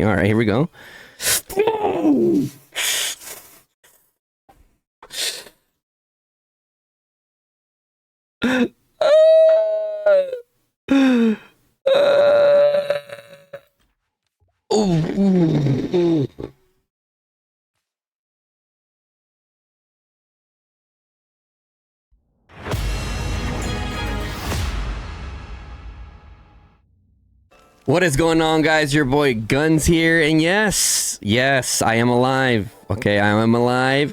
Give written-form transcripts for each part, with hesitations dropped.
All right, here we go. What is going on, guys? Your boy Guns here, and yes, I am alive. Okay, I am alive.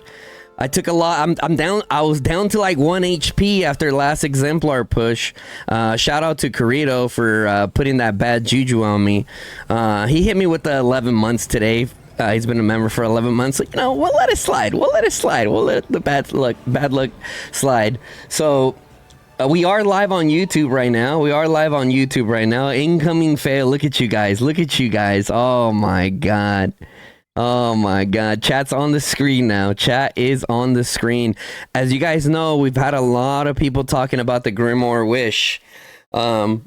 I took a lot. I'm down. I was down to like 1 HP after last exemplar push. Shout out to Corrido for putting that bad juju on me. He hit me with the 11 months today. He's been a member for 11 months. So, you know, we'll let it slide. We'll let the bad luck slide. So. We are live on YouTube right now. Incoming fail. Look at you guys. Oh my god. Chat's on the screen now. Chat is on the screen. As you guys know, we've had a lot of people talking about the Grimoire Wish. We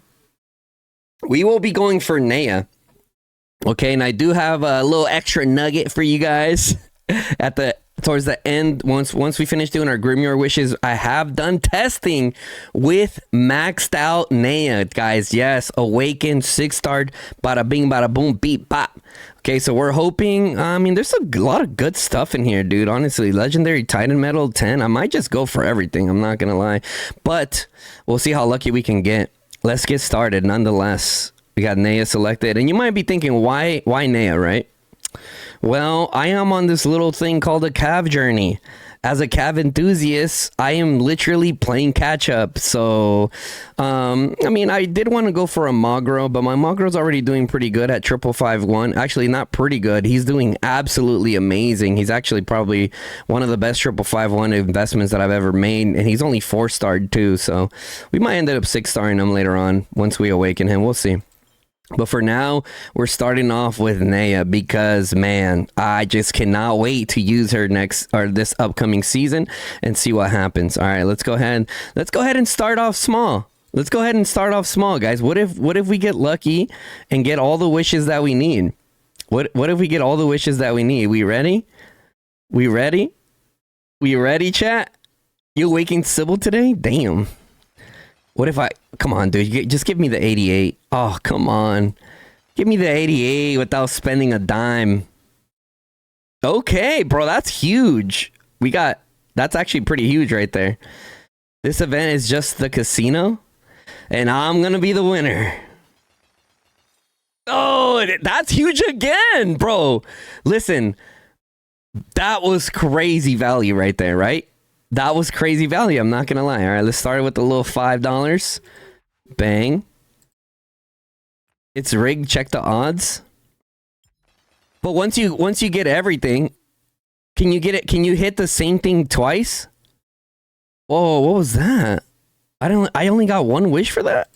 will be going for Neya. Okay, and I do have a little extra nugget for you guys towards the end. Once we finish doing our Grimoire wishes, I have done testing with maxed out Neya, guys. Yes, awakened, 6-star, bada bing, bada boom, beep, bop. Okay, so we're hoping. I mean, there's a lot of good stuff in here, dude. Honestly, legendary Titan Metal 10. I might just go for everything. I'm not gonna lie, but we'll see how lucky we can get. Let's get started. Nonetheless, we got Neya selected, and you might be thinking, why Neya, right? Well, I am on this little thing called a cav journey. As a cav enthusiast, I am literally playing catch up. So, I mean, I did want to go for a Magro, but my Magro's already doing pretty good at 5551. Actually, not pretty good. He's doing absolutely amazing. He's actually probably one of the best 5551 investments that I've ever made, and he's only 4-starred too. So, we might end up 6-starring him later on once we awaken him. We'll see. But for now, we're starting off with Neya because, man, I just cannot wait to use her this upcoming season and see what happens. All right, let's go ahead and start off small. Guys. What if we get lucky and get all the wishes that we need? What if we get all the wishes that we need? We ready? We ready, chat? You waking Sybil today? Damn. What if come on, dude, just give me the 88. Oh, come on. Give me the 88 without spending a dime. Okay, bro, that's huge. That's actually pretty huge right there. This event is just the casino, and I'm going to be the winner. Oh, that's huge again, bro. Listen, that was crazy value right there, right? That was crazy value. I'm not going to lie. All right, let's start with the little $5. Bang. It's rigged. Check the odds. But once you get everything, can you get it? Can you hit the same thing twice? Whoa, what was that? I only got one wish for that?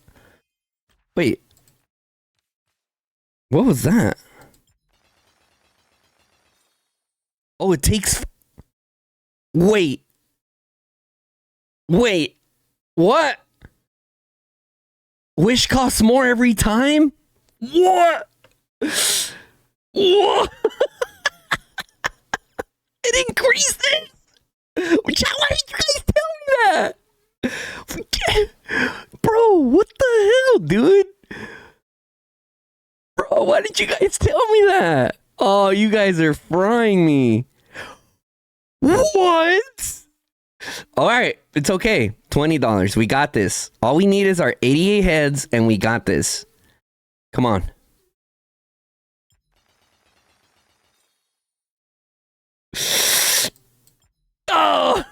Wait. What was that? Oh, it takes... Wait, what? Wish costs more every time? What? What? It increases? Why did you guys tell me that? Bro, what the hell, dude? Bro, why did you guys tell me that? Oh, you guys are frying me. What? All right, it's okay. $20. We got this. All we need is our 88 heads, and we got this. Come on. Oh!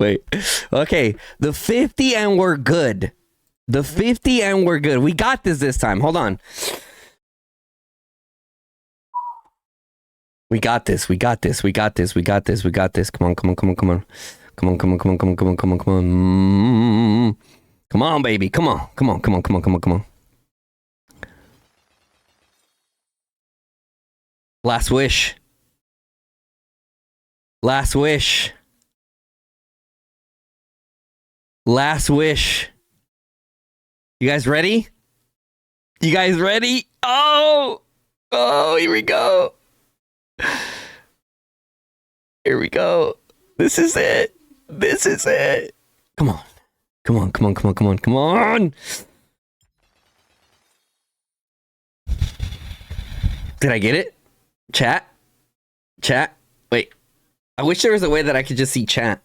Wait. Okay, the 50 and we're good. We got this time. Hold on. We got this. Come on. Come on, baby. Come on. Last wish. You guys ready? You guys ready? Oh, here we go. Here we go. This is it. This is it. Come on. Come on, come on, come on, come on, come on. Did I get it? Chat? Chat? Wait. I wish there was a way that I could just see chat.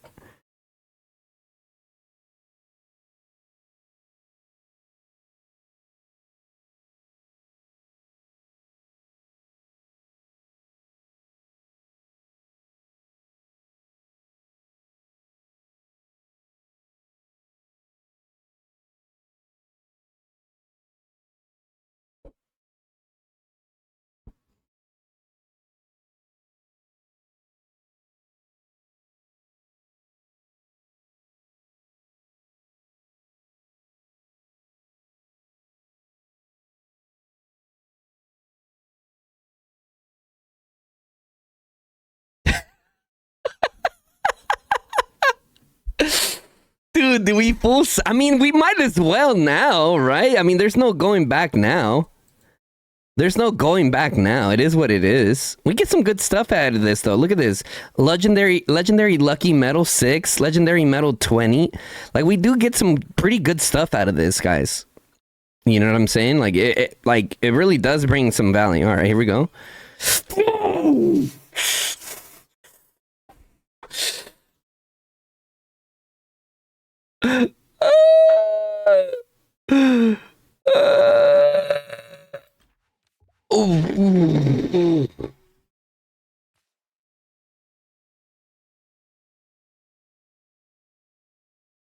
Dude, do we I mean, we might as well now, right? I mean, there's no going back now. There's no going back now. It is what it is. We get some good stuff out of this, though. Look at this. Legendary Lucky Medal 6, Legendary Medal 20. Like, we do get some pretty good stuff out of this, guys. You know what I'm saying? Like, it really does bring some value. All right, here we go.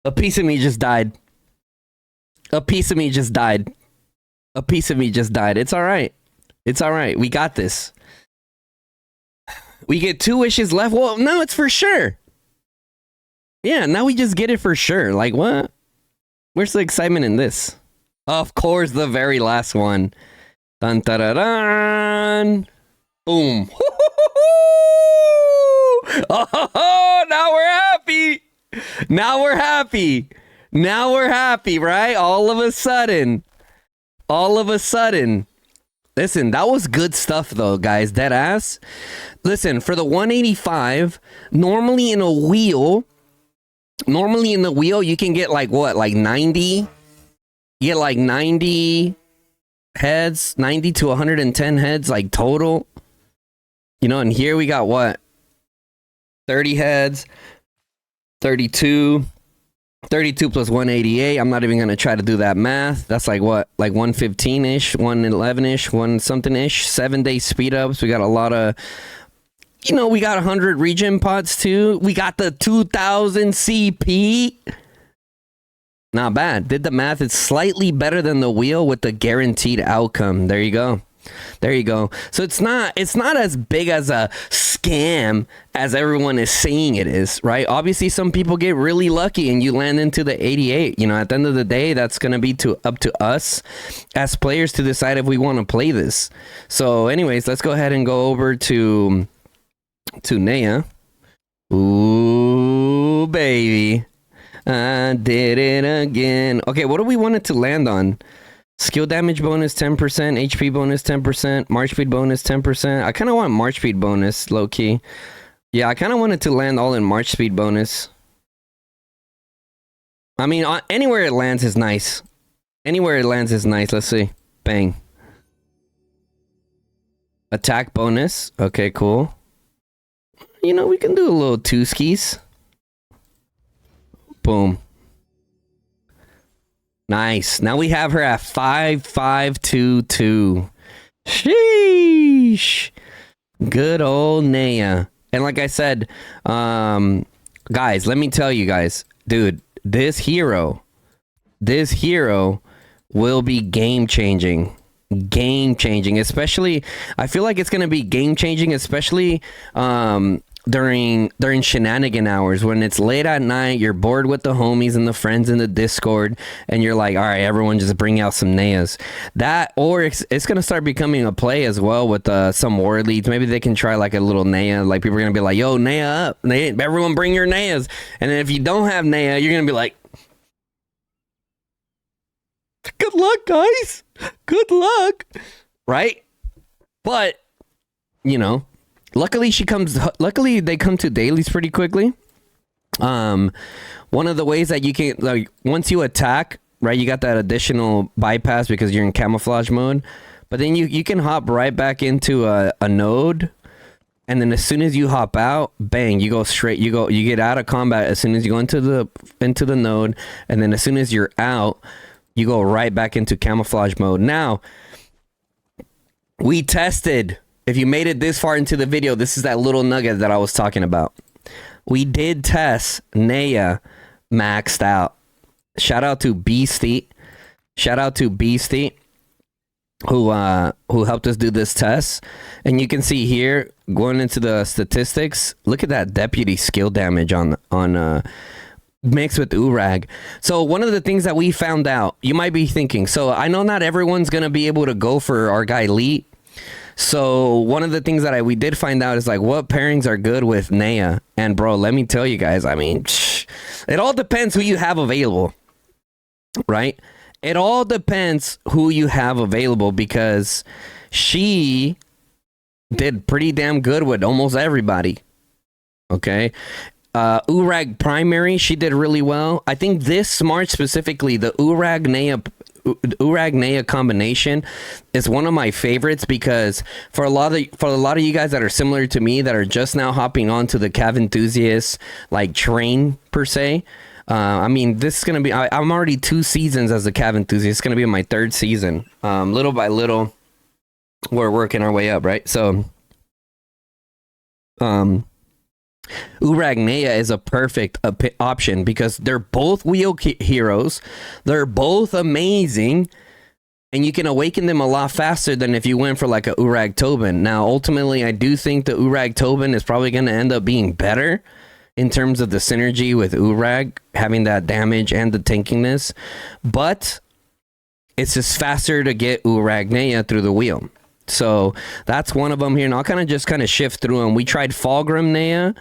A piece of me just died. A piece of me just died. A piece of me just died. It's all right. It's all right. We got this. We get 2 wishes left. Well, no, it's for sure. Yeah, now we just get it for sure. Like, what? Where's the excitement in this? Of course, the very last one. Dun, da, da, dun. Boom. Oh, now we're happy. Now we're happy. Now we're happy, right? All of a sudden. All of a sudden. Listen, that was good stuff, though, guys. Dead ass. Listen, for the 185, normally in the wheel, you can get like what? Like 90? You get like 90 heads, 90 to 110 heads, like total. You know, and here we got what? 30 heads, 32 plus 188. I'm not even going to try to do that math. That's like what? Like 115-ish, 111-ish, 1 something-ish. 7-day speed ups. We got a lot of, you know, we got 100 regen pots too. We got the 2000 CP. Not bad. Did the math. It's slightly better than the wheel with the guaranteed outcome. There you go. There you go. So it's not as big as a scam as everyone is saying it is, right? Obviously, some people get really lucky and you land into the 88. You know, at the end of the day, that's going to be up to us as players to decide if we want to play this. So anyways, let's go ahead and go over to Neya. Ooh, baby. I did it again. Okay, what do we want it to land on? Skill damage bonus 10%, HP bonus 10%, March speed bonus 10%. I kind of want March speed bonus, low key. Yeah, I kind of want it to land all in March speed bonus. I mean, anywhere it lands is nice. Anywhere it lands is nice. Let's see. Bang. Attack bonus. Okay, cool. You know, we can do a little 2 skis. Boom. Nice. Now we have her at 5522. Sheesh. Good old Neya. And like I said, guys, let me tell you guys, dude, this hero will be game changing. Game changing. Especially, I feel like it's going to be game changing, especially during shenanigan hours when it's late at night, you're bored with the homies and the friends in the Discord, and you're like, all right, everyone just bring out some Neyas. That, or it's going to start becoming a play as well with some war leads. Maybe they can try like a little Neya, like people are going to be like, yo, Neya up, everyone bring your Neyas. And then if you don't have Neya, you're going to be like, come Good luck, guys. Good luck. Right? But, you know, luckily they come to dailies pretty quickly. One of the ways that you can, like, once you attack, right, you got that additional bypass because you're in camouflage mode. But then you can hop right back into a node. And then as soon as you hop out, bang, you go straight, you get out of combat as soon as you go into the node. And then as soon as you're out, you go right back into camouflage mode. Now, we tested, if you made it this far into the video, this is that little nugget that I was talking about. We did test Neya maxed out. Shout out to Beastie. Who helped us do this test. And you can see here, going into the statistics, look at that deputy skill damage on mixed with Urag. So one of the things that we found out, you might be thinking, so I know not everyone's going to be able to go for our guy Lee. So one of the things that we did find out is like what pairings are good with Neya. And bro, let me tell you guys, I mean, it all depends who you have available, right? It all depends who you have available, because she did pretty damn good with almost everybody. Okay. Urag primary, she did really well. I think this smart specifically, the Urag Neya combination is one of my favorites, because for a lot of you guys that are similar to me that are just now hopping onto the Cav enthusiast like train per se. I mean, this is going to be, I'm already 2 seasons as a Cav enthusiast. It's going to be my 3rd season. Little by little, we're working our way up, right? So, Urag Neya is a perfect option because they're both wheel heroes. They're both amazing. And you can awaken them a lot faster than if you went for like a Urag Tobin. Now, ultimately, I do think the Urag Tobin is probably going to end up being better in terms of the synergy with Urag, having that damage and the tankiness. But it's just faster to get Urag Neya through the wheel. So that's one of them here. And I'll kind of shift through them. We tried Fulgrim Neya.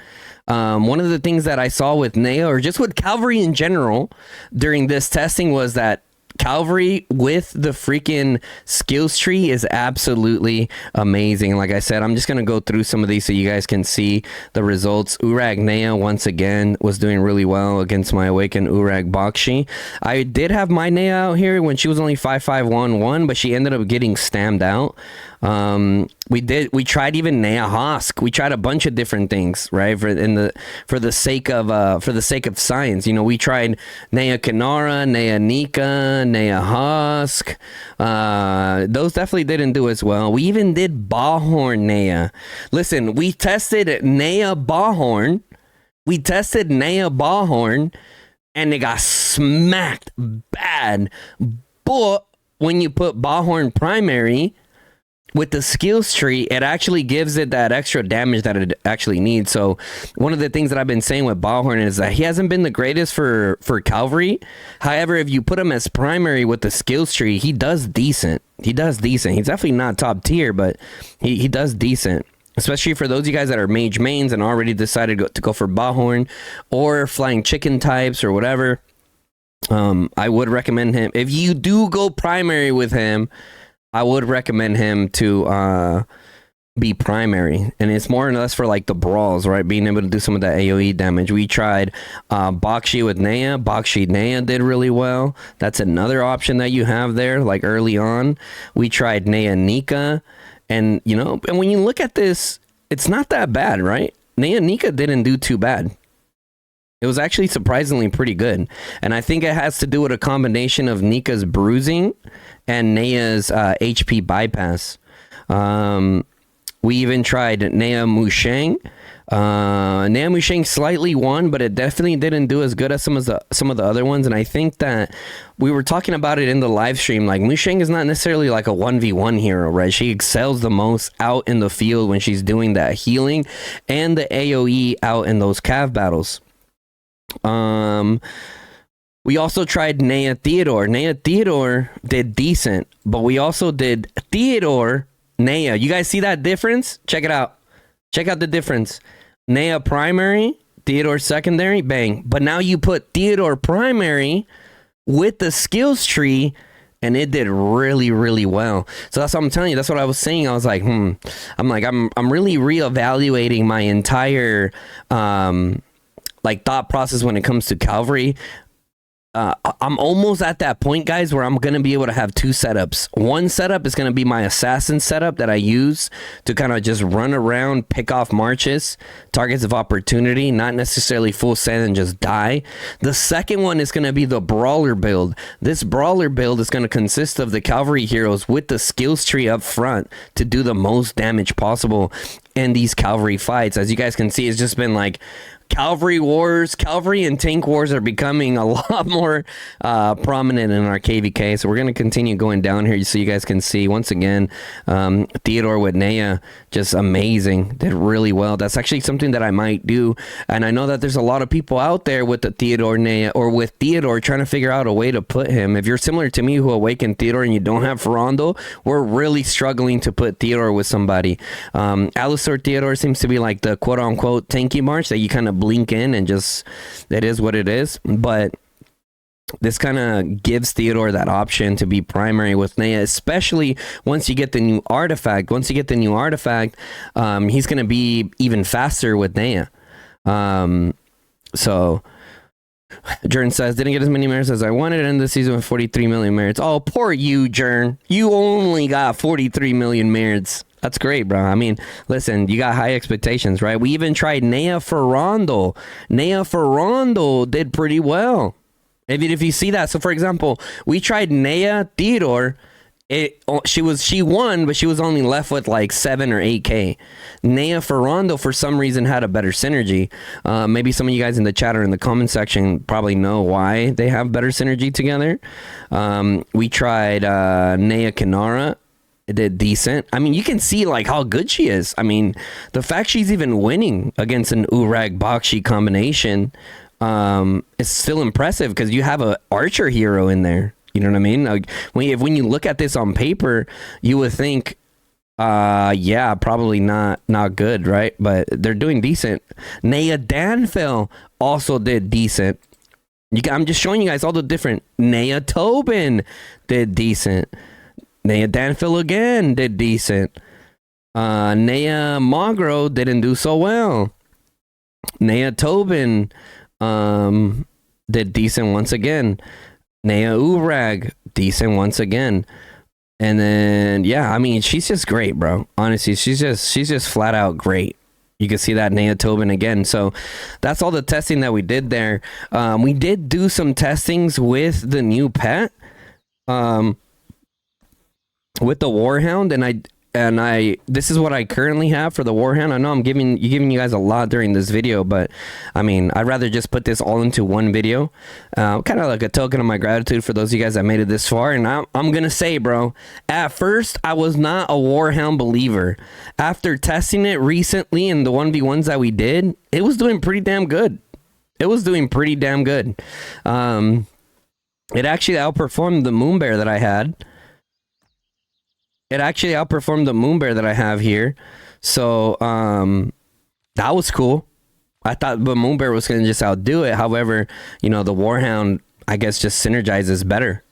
One of the things that I saw with Neya, or just with Cavalry in general, during this testing was that Cavalry with the freaking skills tree is absolutely amazing. Like I said, I'm just going to go through some of these so you guys can see the results. Urag Neya, once again, was doing really well against my Awakened Urag Bakshi. I did have my Neya out here when she was only 5511, but she ended up getting stammed out. We tried even Neya Hosk. We tried a bunch of different things, right? For the sake of science, you know, we tried Neya Kanara, Neya Nika, Neya Hosk. Those definitely didn't do as well. We even did Ballhorn Neya. Listen, we tested Neya Ballhorn. And they got smacked bad. But when you put Ballhorn primary with the skills tree, it actually gives it that extra damage that it actually needs. So one of the things that I've been saying with Ballhorn is that he hasn't been the greatest for Cavalry. However, if you put him as primary with the skills tree, he does decent. He's definitely not top tier, but he does decent. Especially for those of you guys that are mage mains and already decided to go for Ballhorn or flying chicken types or whatever. I would recommend him. If you do go primary with him, I would recommend him to be primary. And it's more or less for like the brawls, right? Being able to do some of that AoE damage. We tried Bakshi with Neya. Bakshi Neya did really well. That's another option that you have there, like early on. We tried Neya Nika. And, you know, and when you look at this, it's not that bad, right? Neya Nika didn't do too bad. It was actually surprisingly pretty good. And I think it has to do with a combination of Nika's bruising and Neya's HP bypass. We even tried Neya Musheng. Neya Musheng slightly won, but it definitely didn't do as good as some of the other ones. And I think that we were talking about it in the live stream. Like, Musheng is not necessarily like a 1v1 hero, right? She excels the most out in the field when she's doing that healing and the AoE out in those Cav battles. We also tried Neya Theodore. Neya Theodore did decent, but we also did Theodore Neya. You guys see that difference? Check it out. Check out the difference. Neya primary, Theodore secondary, bang. But now you put Theodore primary with the skills tree, and it did really, really well. So that's what I'm telling you. That's what I was saying. I was like, I'm really reevaluating my entire like thought process when it comes to Calvary. I'm almost at that point, guys, where I'm going to be able to have two setups. One setup is going to be my assassin setup that I use to kind of just run around, pick off marches, targets of opportunity, not necessarily full send and just die. The second one is going to be the brawler build. This brawler build is going to consist of the cavalry heroes with the skills tree up front to do the most damage possible in these cavalry fights. As you guys can see, it's just been like Cavalry wars, cavalry and tank wars are becoming a lot more prominent in our KVK. So we're going to continue going down here so you guys can see once again, Theodore with Neya, just amazing. Did really well. That's actually something that I might do. And I know that there's a lot of people out there with the Theodore Neya or with Theodore trying to figure out a way to put him. If you're similar to me who awakened Theodore and you don't have Ferrando, we're really struggling to put Theodore with somebody. Alistar Theodore seems to be like the quote unquote tanky march that you kind of blink in and just that is what it is. But this kind of gives Theodore that option to be primary with Neya, especially once you get the new artifact. Once you get the new artifact, he's going to be even faster with Neya. So Jern says, didn't get as many merits as I wanted in this season with 43 million merits. Oh, poor you, Jern. You only got 43 million merits. That's great, bro. I mean, listen, you got high expectations, right? We even tried Neya Ferrando. Neya Ferrando did pretty well. If you see that. So, for example, we tried Neya Theodore. She won, but she was only left with like 7 or 8K. Neya Ferrando, for some reason, had a better synergy. Maybe some of you guys in the chat or in the comment section probably know why they have better synergy together. We tried Neya Kinara. It did decent. I mean, you can see like how good she is. I mean, the fact she's even winning against an Urag Bakshi combination is still impressive because you have a archer hero in there. You know what I mean? Like when you look at this on paper, you would think, yeah, probably not good, right? But they're doing decent. Neya Danfell also did decent. I'm just showing you guys all the different. Neya Tobin did decent. Neya Danfell again did decent. Neya Magro didn't do so well. Neya Tobin did decent once again. Neya Urag, decent once again. And then, yeah, I mean, she's just great, bro. Honestly, she's just flat out great. You can see that Neya Tobin again. So that's all the testing that we did there. We did do some testings with the new pet. With the Warhound, and I this is what I currently have for the Warhound. I know I'm giving you guys a lot during this video, but I mean, I'd rather just put this all into one video, kind of like a token of my gratitude for those of you guys that made it this far. And I'm gonna say, bro, at first I was not a Warhound believer. After testing it recently in the 1v1s that we did, it was doing pretty damn good. It was doing pretty damn good. It actually outperformed the Moon Bear that I had. It actually outperformed the Moon Bear that I have here. So, that was cool. I thought the Moon Bear was going to just outdo it. However, you know, the Warhound, I guess, just synergizes better.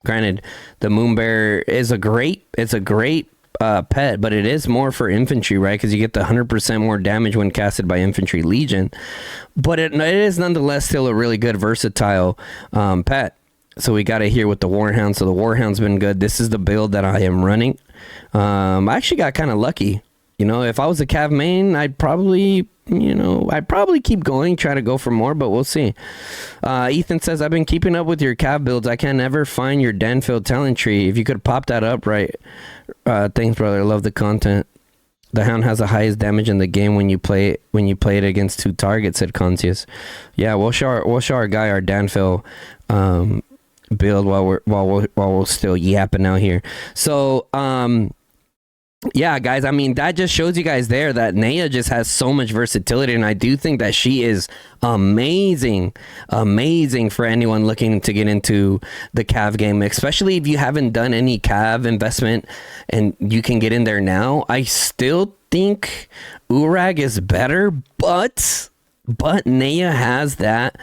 Granted, the Moon Bear is a great pet, but it is more for infantry, right? Because you get the 100% more damage when casted by Infantry Legion. But it is nonetheless still a really good versatile pet. So we got it here with the Warhound. So the Warhound's been good. This is the build that I am running. I actually got kind of lucky. You know, if I was a Cav main, I'd probably keep going, try to go for more, but we'll see. Ethan says, I've been keeping up with your Cav builds. I can never find your Danfield talent tree. If you could pop that up, right? Thanks, brother. I love the content. The Hound has the highest damage in the game when you play it against 2 targets, said Contius. Yeah, we'll show our guy our Danfield build while we're still yapping out here. So yeah, guys, I mean, that just shows you guys there that Neya just has so much versatility, and I do think that she is amazing for anyone looking to get into the Cav game, especially if you haven't done any Cav investment and you can get in there now. I still think Urag is better, but Neya has that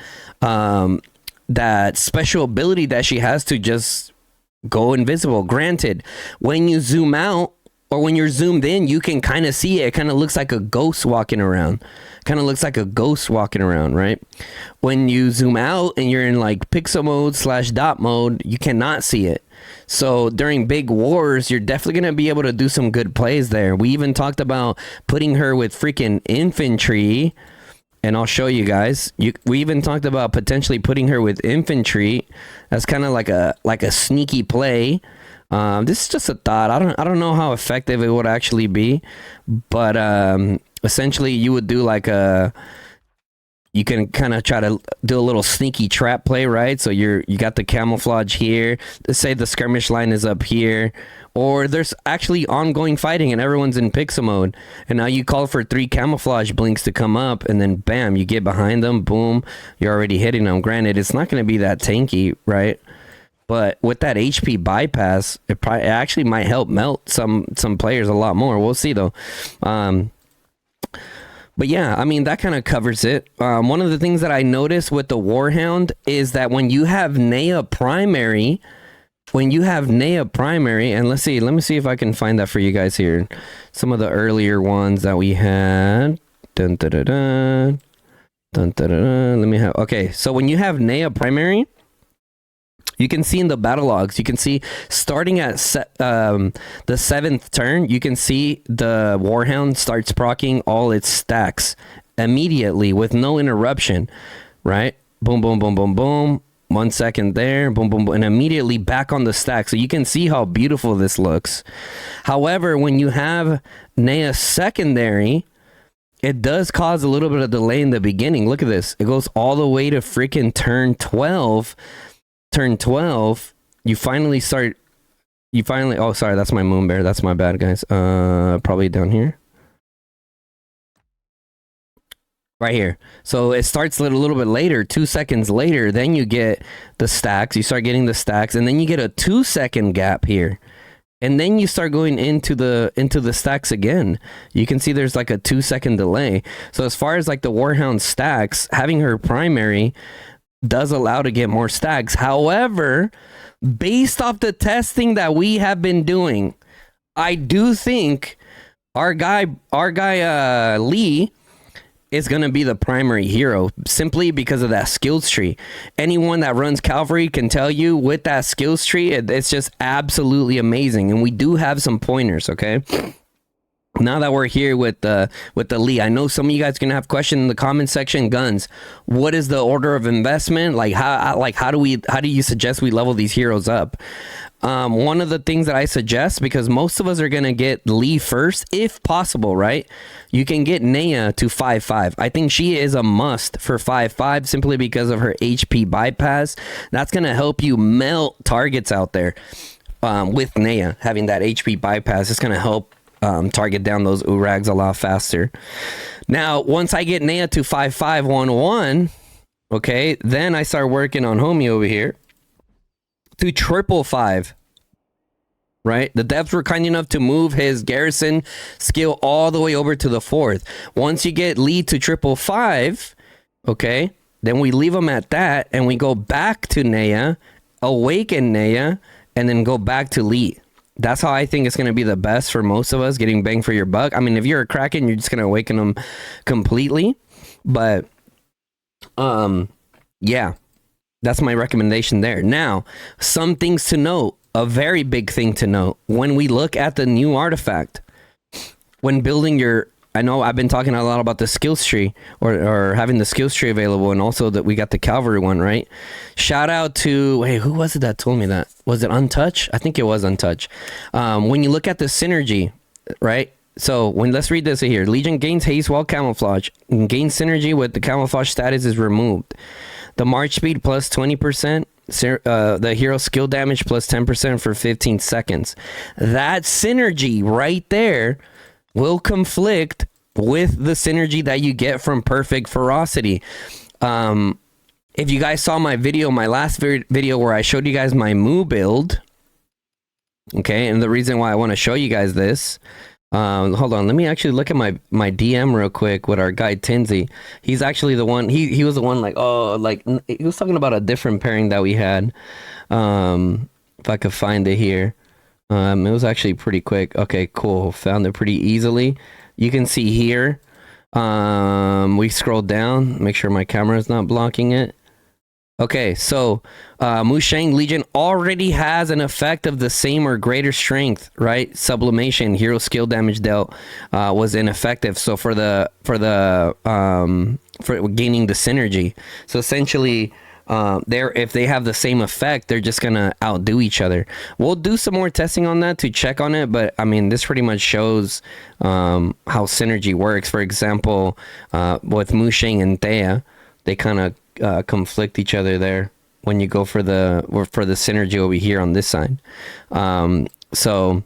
that special ability that she has to just go invisible. Granted, when you zoom out or when you're zoomed in, you can kind of see it. It kind of looks like a ghost walking around. Right? When you zoom out and you're in like pixel mode / dot mode, you cannot see it. So during big wars, you're definitely going to be able to do some good plays there. We even talked about putting her with freaking infantry, and I'll show you guys. We even talked about potentially putting her with infantry. That's kind of like a sneaky play. This is just a thought. I don't know how effective it would actually be, but essentially you would do like you can kind of try to do a little sneaky trap play, right? So you got the camouflage here. Let's say the skirmish line is up here, or there's actually ongoing fighting and everyone's in pixel mode, and now you call for 3 camouflage blinks to come up, and then bam, you get behind them, boom, you're already hitting them. Granted, it's not going to be that tanky, right? But with that HP bypass, it actually might help melt some players a lot more. We'll see though. But yeah, I mean, that kind of covers it. One of the things that I noticed with the Warhound is that when you have Neya primary, and let me see if I can find that for you guys here. Some of the earlier ones that we had. Let me have, okay, so when you have Neya primary, you can see in the battle logs, you can see starting at the 7th turn, you can see the Warhound starts proccing all its stacks immediately with no interruption, right? Boom, boom, boom, boom, boom. 1 second there, boom, boom, boom, and immediately back on the stack. So you can see how beautiful this looks. However, when you have Neya secondary, it does cause a little bit of delay in the beginning. Look at this. It goes all the way to freaking turn 12. Turn 12, oh sorry, that's my moon bear, that's my bad, guys. Probably down here, right here. So it starts a little bit later, 2 seconds later, then you get the stacks, you start getting the stacks, and then you get a 2-second gap here, and then you start going into the stacks again. You can see there's like a 2-second delay. So as far as like the Warhound stacks, having her primary does allow to get more stacks. However, based off the testing that we have been doing, I do think our guy Lee is going to be the primary hero simply because of that skills tree. Anyone that runs Cavalry can tell you with that skills tree, it's just absolutely amazing. And we do have some pointers, okay? Now that we're here with the Lee, I know some of you guys are gonna have questions in the comment section. Guns, what is the order of investment? Like how do you suggest we level these heroes up? One of the things that I suggest, because most of us are gonna get Lee first, if possible, right? You can get Neya to 5/5. I think she is a must for 5/5 simply because of her HP bypass. That's gonna help you melt targets out there. With Neya having that HP bypass, it's gonna help target down those Urags a lot faster. Now, once I get Neya to 5/5/1/1, okay, then I start working on Homie over here to 5/5. Right? The devs were kind enough to move his garrison skill all the way over to the 4th. Once you get Lee to 5/5, okay, then we leave him at that and we go back to Neya, awaken Neya, and then go back to Lee. That's how I think it's going to be the best for most of us, getting bang for your buck. I mean, if you're a Kraken, you're just going to awaken them completely. But, yeah, that's my recommendation there. Now, some things to note, a very big thing to note, when we look at the new artifact, when building your... I know I've been talking a lot about the skills tree or having the skills tree available, and also that we got the cavalry one, right? Shout out to, wait, who was it that told me that? Was it Untouch? I think it was Untouch. When you look at the synergy, right? So let's read this here. Legion gains haste while camouflage. Gains synergy with the camouflage status is removed. The march speed plus 20%. The hero skill damage plus 10% for 15 seconds. That synergy right there will conflict with the synergy that you get from perfect ferocity. If you guys saw my video, my last video where I showed you guys my Moo build, okay, and the reason why I want to show you guys this, hold on, let me actually look at my DM real quick with our guy Tinsy. He's actually the one, he was the one like, oh, like, he was talking about a different pairing that we had. if I could find it here. It was actually pretty quick. Okay, cool. Found it pretty easily. You can see here. We scroll down. Make sure my camera is not blocking it. Okay, so Mushang Legion already has an effect of the same or greater strength, right? Sublimation, hero skill damage dealt was ineffective. So for gaining the synergy. So essentially, if they have the same effect, they're just gonna outdo each other. We'll do some more testing on that to check on it, but I mean, this pretty much shows how synergy works. For example, with Mushang and Neya, they kind of conflict each other there when you go for the synergy over here on this side. So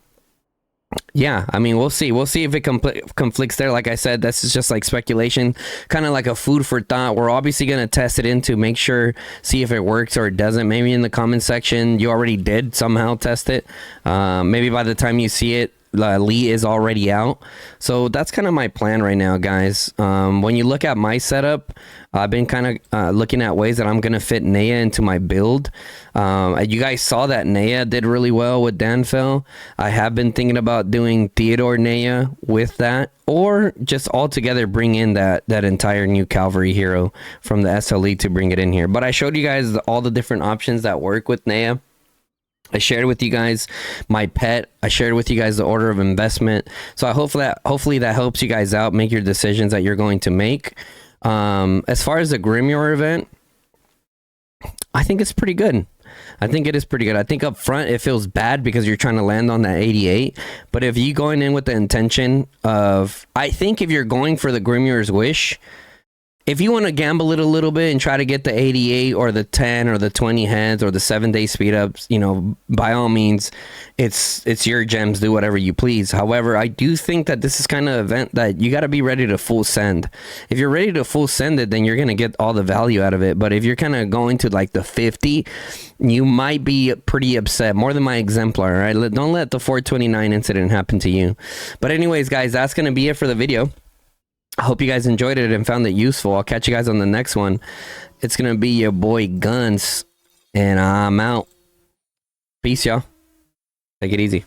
yeah, I mean, we'll see if it conflicts there. Like I said, this is just like speculation, kind of like a food for thought. We're obviously going to test it into make sure, see if it works or it doesn't. Maybe in the comment section you already did somehow test it. Maybe by the time you see it, Lee is already out. So that's kind of my plan right now, guys. When you look at my setup, I've been kind of looking at ways that I'm going to fit Neya into my build. You guys saw that Neya did really well with Danfell. I have been thinking about doing Theodore Neya with that, or just altogether bring in that entire new cavalry hero from the SLE to bring it in here. But I showed you guys all the different options that work with Neya. I shared with you guys my pet. I shared with you guys the order of investment. So I hopefully that helps you guys out, make your decisions that you're going to make. As far as the Grimoire event, I think it's pretty good. I think it is pretty good. I think up front it feels bad because you're trying to land on that 88. But if you going in with the intention of, I think if you're going for the Grimoire's Wish, if you want to gamble it a little bit and try to get the 88 or the 10 or the 20 heads or the 7-day speed ups, you know, by all means, it's your gems, do whatever you please. However, I do think that this is kind of event that you got to be ready to full send. If you're ready to full send it, then you're going to get all the value out of it. But if you're kind of going to like the 50, you might be pretty upset, more than my exemplar, right? Don't let the 429 incident happen to you. But anyways, guys, that's going to be it for the video. I hope you guys enjoyed it and found it useful. I'll catch you guys on the next one. It's going to be your boy Guns, and I'm out. Peace, y'all. Take it easy.